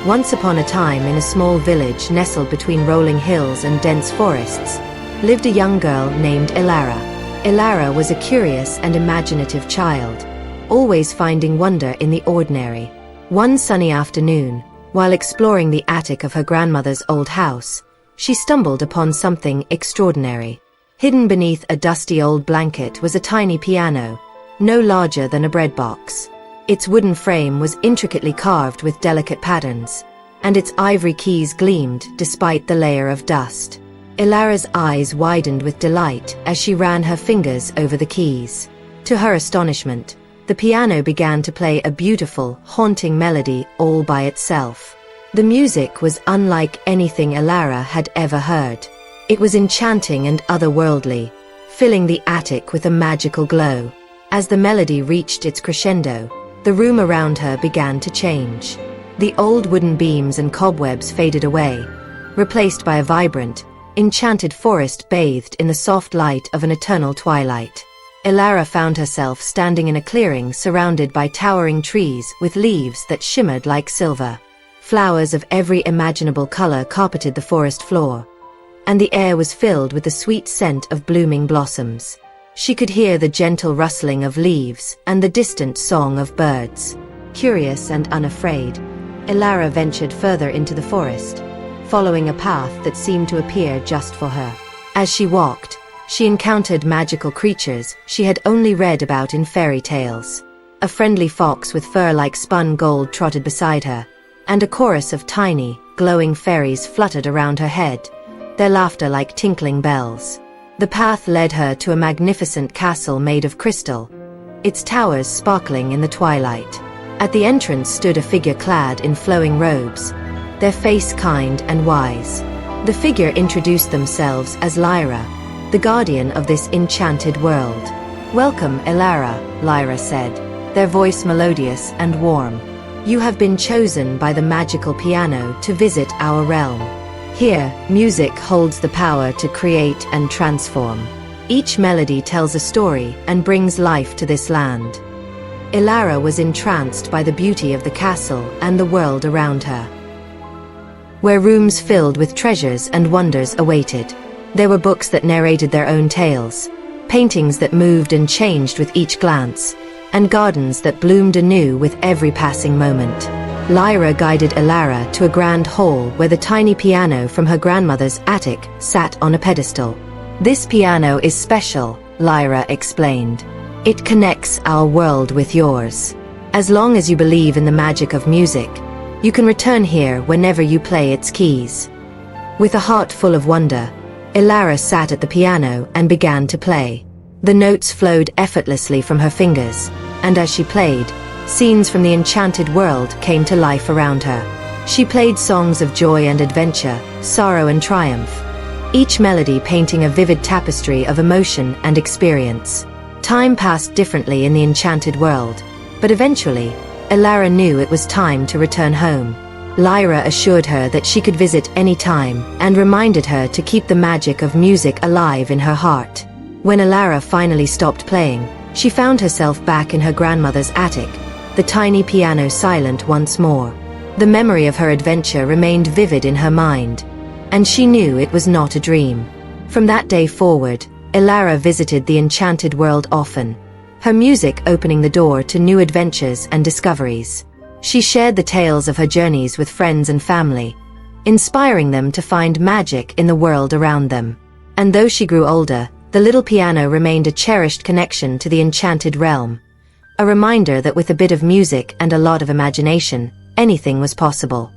Once upon a time, in a small village nestled between rolling hills and dense forests, lived a young girl named Elara. Elara was a curious and imaginative child, always finding wonder in the ordinary. One sunny afternoon, while exploring the attic of her grandmother's old house, she stumbled upon something extraordinary. Hidden beneath a dusty old blanket was a tiny piano, no larger than a bread box. Its wooden frame was intricately carved with delicate patterns, and its ivory keys gleamed despite the layer of dust. Elara's eyes widened with delight as she ran her fingers over the keys. To her astonishment, the piano began to play a beautiful, haunting melody all by itself. The music was unlike anything Elara had ever heard. It was enchanting and otherworldly, filling the attic with a magical glow. As the melody reached its crescendo, the room around her began to change. The old wooden beams and cobwebs faded away, replaced by a vibrant, enchanted forest bathed in the soft light of an eternal twilight. Elara found herself standing in a clearing surrounded by towering trees with leaves that shimmered like silver. Flowers of every imaginable color carpeted the forest floor, and the air was filled with the sweet scent of blooming blossoms. She could hear the gentle rustling of leaves and the distant song of birds. Curious and unafraid, Elara ventured further into the forest, following a path that seemed to appear just for her. As she walked, she encountered magical creatures she had only read about in fairy tales. A friendly fox with fur like spun gold trotted beside her, and a chorus of tiny, glowing fairies fluttered around her head, their laughter like tinkling bells. The path led her to a magnificent castle made of crystal, its towers sparkling in the twilight. At the entrance stood a figure clad in flowing robes, their face kind and wise. The figure introduced themselves as Lyra, the guardian of this enchanted world. "Welcome, Elara," Lyra said, their voice melodious and warm. "You have been chosen by the magical piano to visit our realm. Here, music holds the power to create and transform. Each melody tells a story and brings life to this land." Elara was entranced by the beauty of the castle and the world around her, where rooms filled with treasures and wonders awaited. There were books that narrated their own tales, paintings that moved and changed with each glance, and gardens that bloomed anew with every passing moment. Lyra guided Elara to a grand hall where the tiny piano from her grandmother's attic sat on a pedestal. "This piano is special," Lyra explained. "It connects our world with yours. As long as you believe in the magic of music, you can return here whenever you play its keys." With a heart full of wonder, Elara sat at the piano and began to play. The notes flowed effortlessly from her fingers, and as she played, scenes from the enchanted world came to life around her. She played songs of joy and adventure, sorrow and triumph, each melody painting a vivid tapestry of emotion and experience. Time passed differently in the enchanted world, but eventually, Elara knew it was time to return home. Lyra assured her that she could visit any time and reminded her to keep the magic of music alive in her heart. When Elara finally stopped playing, she found herself back in her grandmother's attic, the tiny piano silent once more. The memory of her adventure remained vivid in her mind, and she knew it was not a dream. From that day forward, Elara visited the enchanted world often, her music opening the door to new adventures and discoveries. She shared the tales of her journeys with friends and family, inspiring them to find magic in the world around them. And though she grew older, the little piano remained a cherished connection to the enchanted realm, a reminder that with a bit of music and a lot of imagination, anything was possible.